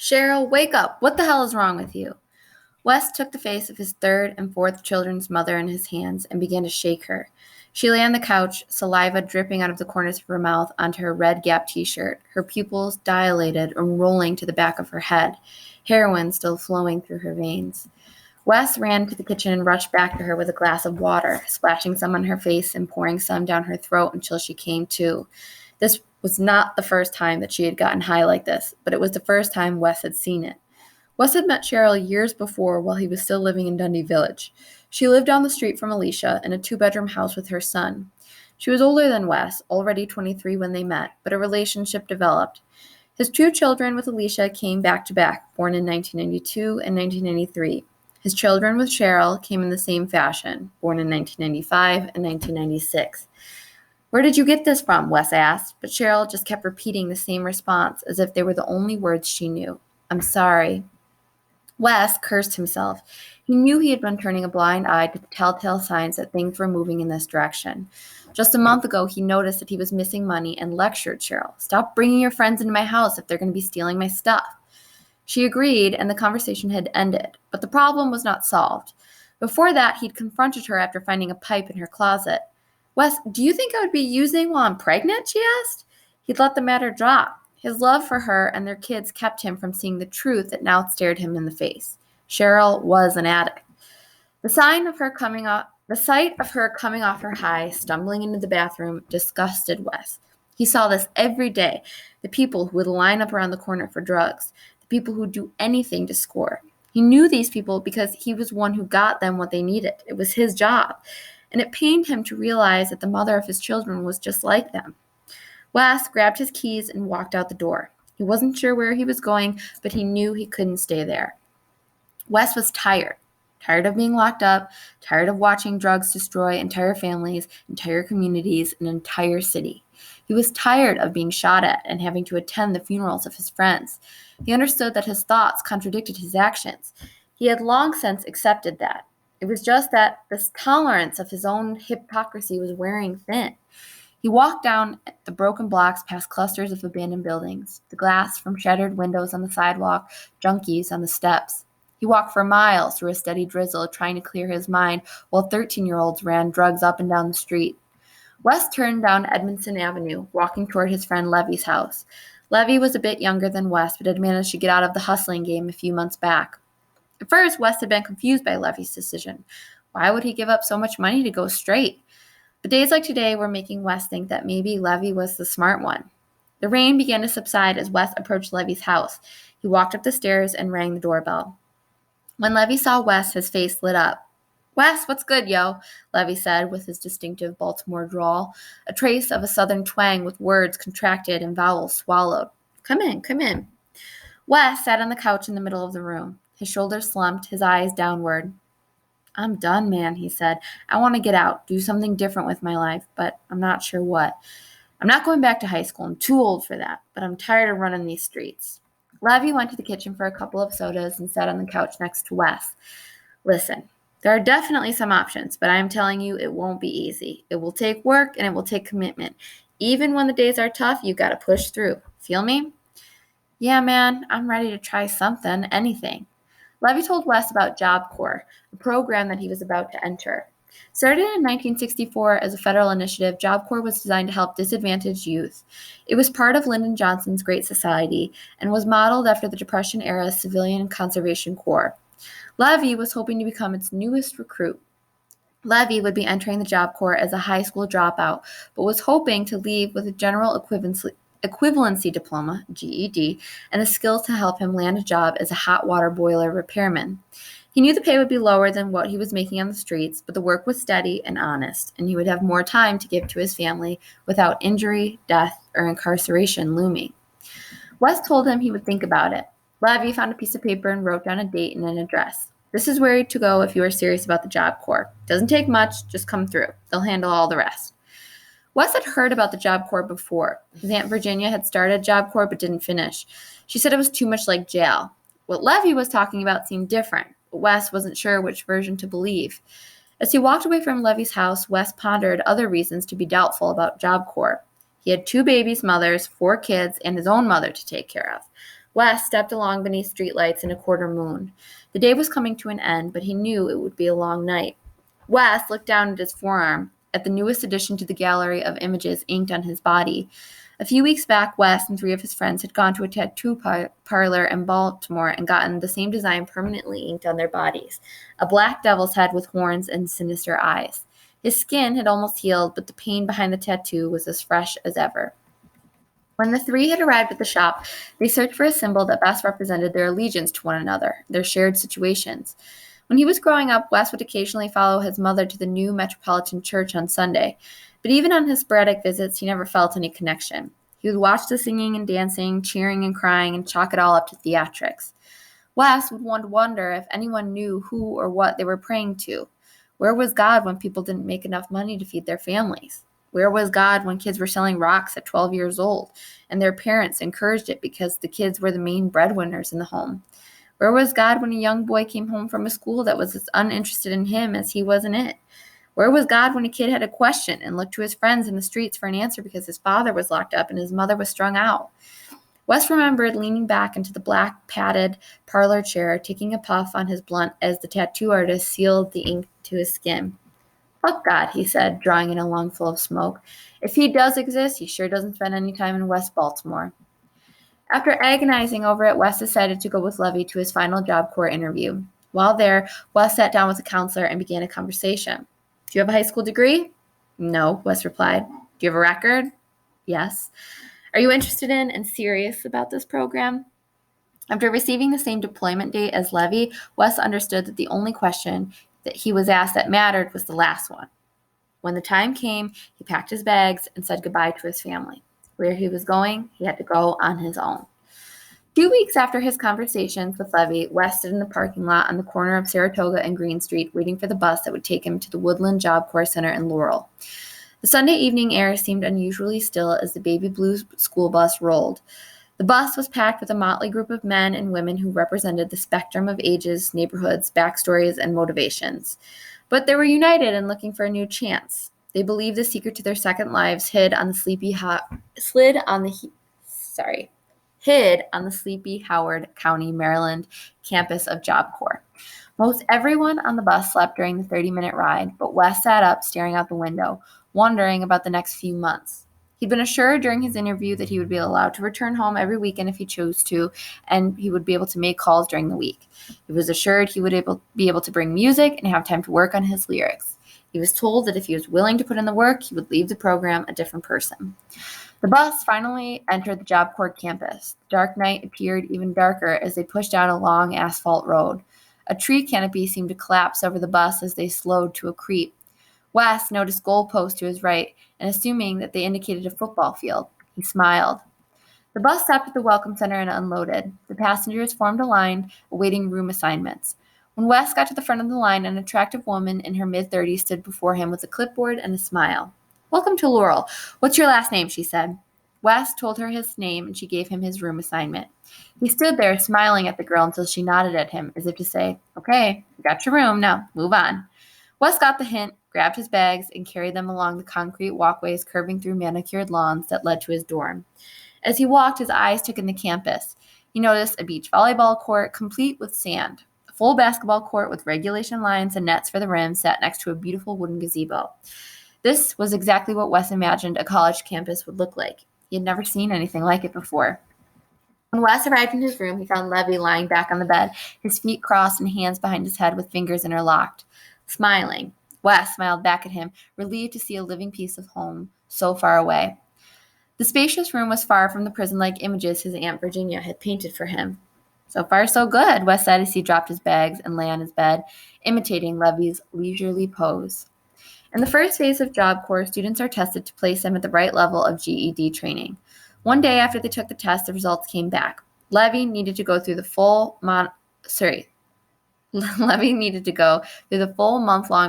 Cheryl, wake up. What the hell is wrong with you? Wes took the face of his third and fourth children's mother in his hands and began to shake her. She lay on the couch, saliva dripping out of the corners of her mouth onto her red Gap t-shirt, her pupils dilated and rolling to the back of her head, heroin still flowing through her veins. Wes ran to the kitchen and rushed back to her with a glass of water, splashing some on her face and pouring some down her throat until she came to. This was not the first time that she had gotten high like this, but it was the first time Wes had seen it. Wes had met Cheryl years before while he was still living in Dundee Village. She lived down the street from Alicia in a two-bedroom house with her son. She was older than Wes, already 23 when they met, but a relationship developed. His two children with Alicia came back-to-back, born in 1992 and 1993. His children with Cheryl came in the same fashion, born in 1995 and 1996. "Where did you get this from?" Wes asked, but Cheryl just kept repeating the same response as if they were the only words she knew. "I'm sorry." Wes cursed himself. He knew he had been turning a blind eye to the telltale signs that things were moving in this direction. Just a month ago, he noticed that he was missing money and lectured Cheryl, "Stop bringing your friends into my house if they're going to be stealing my stuff." She agreed, and the conversation had ended, but the problem was not solved. Before that, he'd confronted her after finding a pipe in her closet. "Wes, do you think I would be using while I'm pregnant?" she asked. He'd let the matter drop. His love for her and their kids kept him from seeing the truth that now stared him in the face. Cheryl was an addict. The sight of her coming off her high, stumbling into the bathroom, disgusted Wes. He saw this every day, the people who would line up around the corner for drugs, the people who would do anything to score. He knew these people because he was one who got them what they needed. It was his job. And it pained him to realize that the mother of his children was just like them. Wes grabbed his keys and walked out the door. He wasn't sure where he was going, but he knew he couldn't stay there. Wes was tired of being locked up, tired of watching drugs destroy entire families, entire communities, an entire city. He was tired of being shot at and having to attend the funerals of his friends. He understood that his thoughts contradicted his actions. He had long since accepted that. It was just that this tolerance of his own hypocrisy was wearing thin. He walked down the broken blocks past clusters of abandoned buildings, the glass from shattered windows on the sidewalk, junkies on the steps. He walked for miles through a steady drizzle, trying to clear his mind, while 13-year-olds ran drugs up and down the street. Wes turned down Edmondson Avenue, walking toward his friend Levy's house. Levy was a bit younger than Wes, but had managed to get out of the hustling game a few months back. At first, Wes had been confused by Levy's decision. Why would he give up so much money to go straight? But days like today were making Wes think that maybe Levy was the smart one. The rain began to subside as Wes approached Levy's house. He walked up the stairs and rang the doorbell. When Levy saw Wes, his face lit up. "Wes, what's good, yo?" Levy said with his distinctive Baltimore drawl, a trace of a southern twang with words contracted and vowels swallowed. Come in." Wes sat on the couch in the middle of the room. His shoulders slumped, his eyes downward. "I'm done, man," he said. "I want to get out, do something different with my life, but I'm not sure what. I'm not going back to high school. I'm too old for that, but I'm tired of running these streets." Levy went to the kitchen for a couple of sodas and sat on the couch next to Wes. "Listen, there are definitely some options, but I'm telling you it won't be easy. It will take work and it will take commitment. Even when the days are tough, you got to push through. Feel me?" "Yeah, man, I'm ready to try something, anything." Levy told Wes about Job Corps, a program that he was about to enter. Started in 1964 as a federal initiative, Job Corps was designed to help disadvantaged youth. It was part of Lyndon Johnson's Great Society and was modeled after the Depression-era Civilian Conservation Corps. Levy was hoping to become its newest recruit. Levy would be entering the Job Corps as a high school dropout, but was hoping to leave with a general equivalency diploma, GED, and the skills to help him land a job as a hot water boiler repairman. He knew the pay would be lower than what he was making on the streets, but the work was steady and honest, and he would have more time to give to his family without injury, death, or incarceration looming. Wes told him he would think about it. Levy found a piece of paper and wrote down a date and an address. "This is where to go if you are serious about the Job Corps. Doesn't take much, just come through. They'll handle all the rest." Wes had heard about the Job Corps before. His Aunt Virginia had started Job Corps but didn't finish. She said it was too much like jail. What Levy was talking about seemed different, but Wes wasn't sure which version to believe. As he walked away from Levy's house, Wes pondered other reasons to be doubtful about Job Corps. He had 2 babies' mothers, 4 kids, and his own mother to take care of. Wes stepped along beneath streetlights in a quarter moon. The day was coming to an end, but he knew it would be a long night. Wes looked down at his forearm, at the newest addition to the gallery of images inked on his body. A few weeks back, Wes and 3 of his friends had gone to a tattoo parlor in Baltimore and gotten the same design permanently inked on their bodies, a black devil's head with horns and sinister eyes. His skin had almost healed, but the pain behind the tattoo was as fresh as ever. When the 3 had arrived at the shop, they searched for a symbol that best represented their allegiance to one another, their shared situations. When he was growing up, Wes would occasionally follow his mother to the new Metropolitan Church on Sunday, but even on his sporadic visits, he never felt any connection. He would watch the singing and dancing, cheering and crying, and chalk it all up to theatrics. Wes would wonder if anyone knew who or what they were praying to. Where was God when people didn't make enough money to feed their families? Where was God when kids were selling rocks at 12 years old and their parents encouraged it because the kids were the main breadwinners in the home? Where was God when a young boy came home from a school that was as uninterested in him as he was in it? Where was God when a kid had a question and looked to his friends in the streets for an answer because his father was locked up and his mother was strung out? Wes remembered leaning back into the black padded parlor chair, taking a puff on his blunt as the tattoo artist sealed the ink to his skin. "Fuck God," he said, drawing in a lungful of smoke. "If he does exist, he sure doesn't spend any time in West Baltimore." After agonizing over it, Wes decided to go with Levy to his final Job Corps interview. While there, Wes sat down with a counselor and began a conversation. "Do you have a high school degree?" "No," Wes replied. "Do you have a record?" "Yes." "Are you interested in and serious about this program?" After receiving the same deployment date as Levy, Wes understood that the only question that he was asked that mattered was the last one. When the time came, he packed his bags and said goodbye to his family. Where he was going, he had to go on his own. 2 weeks after his conversations with Levy, Wes stood in the parking lot on the corner of Saratoga and Green Street, waiting for the bus that would take him to the Woodland Job Corps Center in Laurel. The Sunday evening air seemed unusually still as the baby blue school bus rolled. The bus was packed with a motley group of men and women who represented the spectrum of ages, neighborhoods, backstories, and motivations. But they were united in looking for a new chance. They believed the secret to their second lives hid on the sleepy Howard County, Maryland campus of Job Corps. Most everyone on the bus slept during the 30-minute ride, but Wes sat up staring out the window, wondering about the next few months. He'd been assured during his interview that he would be allowed to return home every weekend if he chose to, and he would be able to make calls during the week. He was assured he would be able to bring music and have time to work on his lyrics. He was told that if he was willing to put in the work, he would leave the program a different person. The bus finally entered the Job Corps campus. The dark night appeared even darker as they pushed down a long asphalt road. A tree canopy seemed to collapse over the bus as they slowed to a creep. Wes noticed goalposts to his right, and assuming that they indicated a football field, he smiled. The bus stopped at the Welcome Center and unloaded. The passengers formed a line, awaiting room assignments. When Wes got to the front of the line, an attractive woman in her mid-30s stood before him with a clipboard and a smile. "Welcome to Laurel. What's your last name?" she said. Wes told her his name, and she gave him his room assignment. He stood there, smiling at the girl until she nodded at him, as if to say, "Okay, you got your room, now move on." Wes got the hint, grabbed his bags, and carried them along the concrete walkways curving through manicured lawns that led to his dorm. As he walked, his eyes took in the campus. He noticed a beach volleyball court complete with sand. A full basketball court with regulation lines and nets for the rim sat next to a beautiful wooden gazebo. This was exactly what Wes imagined a college campus would look like. He had never seen anything like it before. When Wes arrived in his room, he found Levy lying back on the bed, his feet crossed and hands behind his head with fingers interlocked. Smiling, Wes smiled back at him, relieved to see a living piece of home so far away. The spacious room was far from the prison-like images his Aunt Virginia had painted for him. "So far, so good," Wes said as he dropped his bags and lay on his bed, imitating Levy's leisurely pose. In the first phase of Job Corps, students are tested to place them at the right level of GED training. One day after they took the test, the results came back. Levy needed to go through the full month-long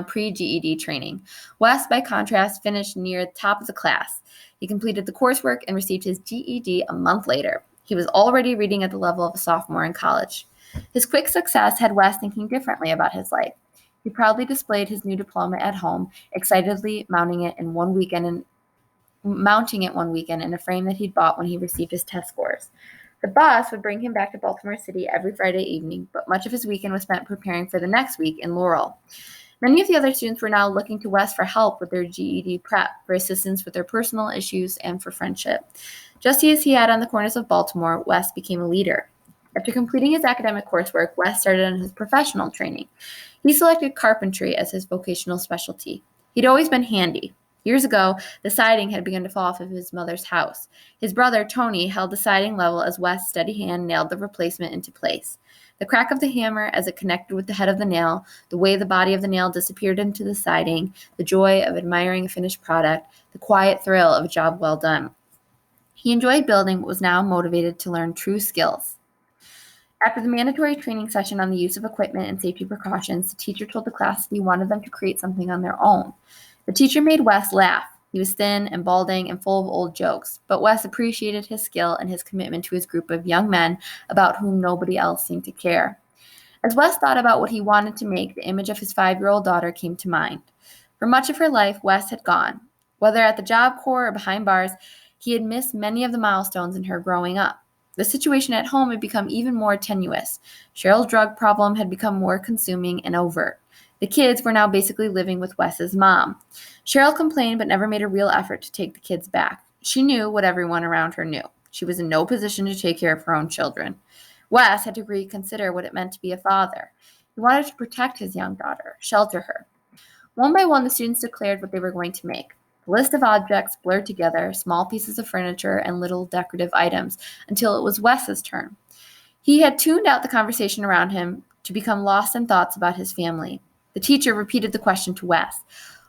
pre-GED training. Wes, by contrast, finished near the top of the class. He completed the coursework and received his GED a month later. He was already reading at the level of a sophomore in college. His quick success had Wes thinking differently about his life. He proudly displayed his new diploma at home, excitedly mounting it one weekend in a frame that he'd bought when he received his test scores. The bus would bring him back to Baltimore City every Friday evening, but much of his weekend was spent preparing for the next week in Laurel. Many of the other students were now looking to Wes for help with their GED prep, for assistance with their personal issues, and for friendship. Just as he had on the corners of Baltimore, Wes became a leader. After completing his academic coursework, Wes started on his professional training. He selected carpentry as his vocational specialty. He'd always been handy. Years ago, the siding had begun to fall off of his mother's house. His brother, Tony, held the siding level as Wes' steady hand nailed the replacement into place. The crack of the hammer as it connected with the head of the nail, the way the body of the nail disappeared into the siding, the joy of admiring a finished product, the quiet thrill of a job well done. He enjoyed building but was now motivated to learn true skills. After the mandatory training session on the use of equipment and safety precautions, the teacher told the class that he wanted them to create something on their own. The teacher made Wes laugh. He was thin and balding and full of old jokes, but Wes appreciated his skill and his commitment to his group of young men about whom nobody else seemed to care. As Wes thought about what he wanted to make, the image of his 5-year-old daughter came to mind. For much of her life, Wes had gone. Whether at the Job Corps or behind bars, he had missed many of the milestones in her growing up. The situation at home had become even more tenuous. Cheryl's drug problem had become more consuming and overt. The kids were now basically living with Wes's mom. Cheryl complained but never made a real effort to take the kids back. She knew what everyone around her knew. She was in no position to take care of her own children. Wes had to reconsider what it meant to be a father. He wanted to protect his young daughter, shelter her. One by one, the students declared what they were going to make. The list of objects blurred together, small pieces of furniture and little decorative items, until it was Wes's turn. He had tuned out the conversation around him to become lost in thoughts about his family. The teacher repeated the question to Wes.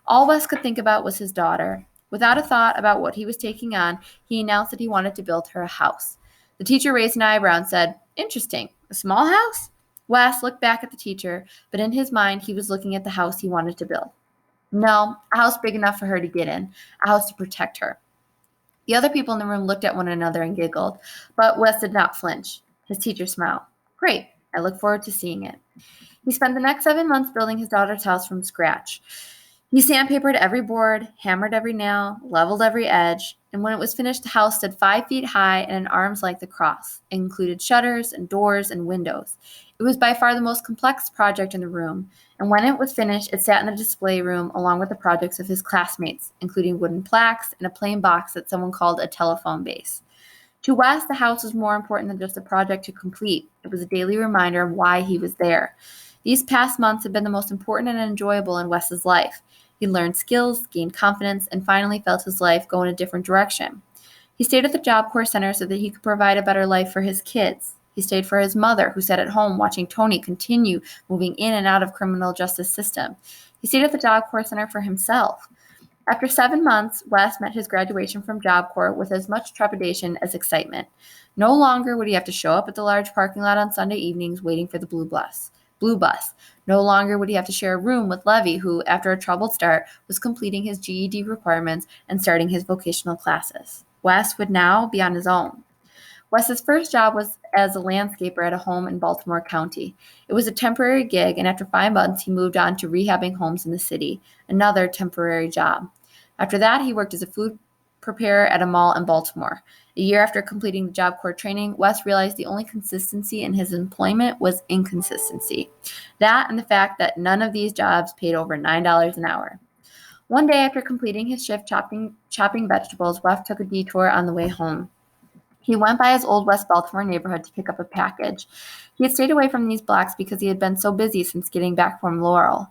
All Wes could think about was his daughter. Without a thought about what he was taking on, he announced that he wanted to build her a house. The teacher raised an eyebrow and said, "Interesting. A small house?" Wes looked back at the teacher, but in his mind he was looking at the house he wanted to build. No, a house big enough for her to get in, a house to protect her. The other people in the room looked at one another and giggled, but Wes did not flinch. His teacher smiled. "Great. I look forward to seeing it." He spent the next 7 months building his daughter's house from scratch. He sandpapered every board, hammered every nail, leveled every edge, and when it was finished, the house stood 5 feet high and an arm's length across. It included shutters and doors and windows. It was by far the most complex project in the room, and when it was finished, it sat in the display room along with the projects of his classmates, including wooden plaques and a plain box that someone called a telephone base. To Wes, the house was more important than just a project to complete. It was a daily reminder of why he was there. These past months had been the most important and enjoyable in Wes's life. He learned skills, gained confidence, and finally felt his life go in a different direction. He stayed at the Job Corps Center so that he could provide a better life for his kids. He stayed for his mother, who sat at home watching Tony continue moving in and out of criminal justice system. He stayed at the Job Corps Center for himself. After 7 months, Wes met his graduation from Job Corps with as much trepidation as excitement. No longer would he have to show up at the large parking lot on Sunday evenings waiting for the blue bus. No longer would he have to share a room with Levy, who, after a troubled start, was completing his GED requirements and starting his vocational classes. Wes would now be on his own. Wes's first job was as a landscaper at a home in Baltimore County. It was a temporary gig, and after 5 months, he moved on to rehabbing homes in the city, another temporary job. After that, he worked as a food preparer at a mall in Baltimore. A year after completing the Job Corps training, Wes realized the only consistency in his employment was inconsistency. That and the fact that none of these jobs paid over $9 an hour. One day after completing his shift chopping vegetables, Wes took a detour on the way home. He went by his old West Baltimore neighborhood to pick up a package. He had stayed away from these blocks because he had been so busy since getting back from Laurel.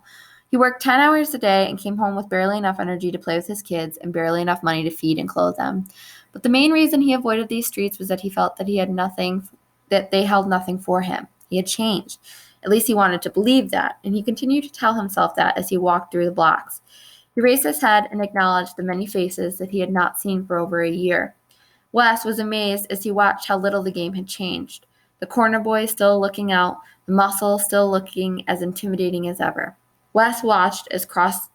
He worked 10 hours a day and came home with barely enough energy to play with his kids and barely enough money to feed and clothe them. But the main reason he avoided these streets was that he felt that they held nothing for him. He had changed. At least he wanted to believe that, and he continued to tell himself that as he walked through the blocks. He raised his head and acknowledged the many faces that he had not seen for over a year. Wes was amazed as he watched how little the game had changed. The corner boy still looking out, the muscle still looking as intimidating as ever. Wes watched as across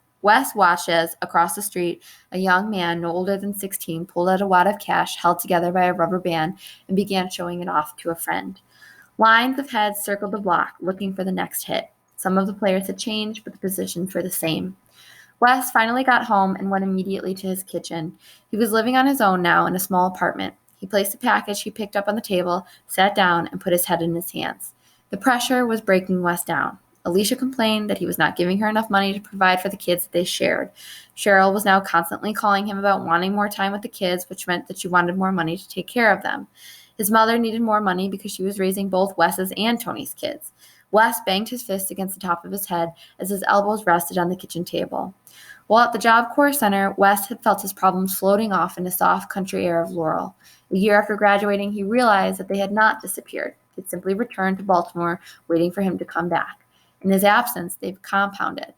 the street, a young man no older than 16 pulled out a wad of cash held together by a rubber band and began showing it off to a friend. Lines of heads circled the block, looking for the next hit. Some of the players had changed, but the positions were the same. Wes finally got home and went immediately to his kitchen. He was living on his own now in a small apartment. He placed the package he picked up on the table, sat down, and put his head in his hands. The pressure was breaking Wes down. Alicia complained that he was not giving her enough money to provide for the kids that they shared. Cheryl was now constantly calling him about wanting more time with the kids, which meant that she wanted more money to take care of them. His mother needed more money because she was raising both Wes's and Tony's kids. Wes banged his fist against the top of his head as his elbows rested on the kitchen table. While at the Job Corps Center, Wes had felt his problems floating off in the soft country air of Laurel. A year after graduating, he realized that they had not disappeared. They'd simply returned to Baltimore, waiting for him to come back. In his absence, they've compounded.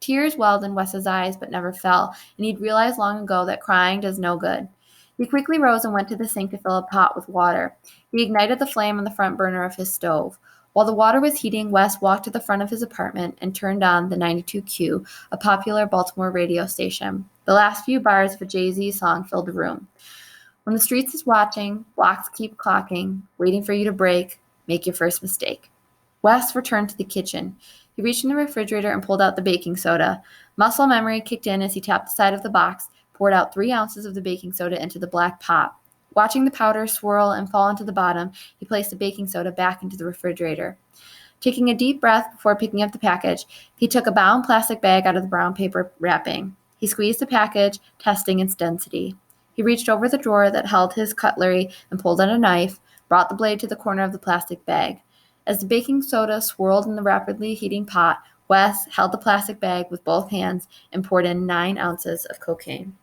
Tears welled in Wes's eyes but never fell, and he'd realized long ago that crying does no good. He quickly rose and went to the sink to fill a pot with water. He ignited the flame on the front burner of his stove. While the water was heating, Wes walked to the front of his apartment and turned on the 92Q, a popular Baltimore radio station. The last few bars of a Jay-Z song filled the room. When the streets is watching, blocks keep clocking, waiting for you to break, make your first mistake. Wes returned to the kitchen. He reached in the refrigerator and pulled out the baking soda. Muscle memory kicked in as he tapped the side of the box, poured out 3 ounces of the baking soda into the black pot. Watching the powder swirl and fall into the bottom, he placed the baking soda back into the refrigerator. Taking a deep breath before picking up the package, he took a bound plastic bag out of the brown paper wrapping. He squeezed the package, testing its density. He reached over the drawer that held his cutlery and pulled out a knife, brought the blade to the corner of the plastic bag. As the baking soda swirled in the rapidly heating pot, Wes held the plastic bag with both hands and poured in 9 ounces of cocaine.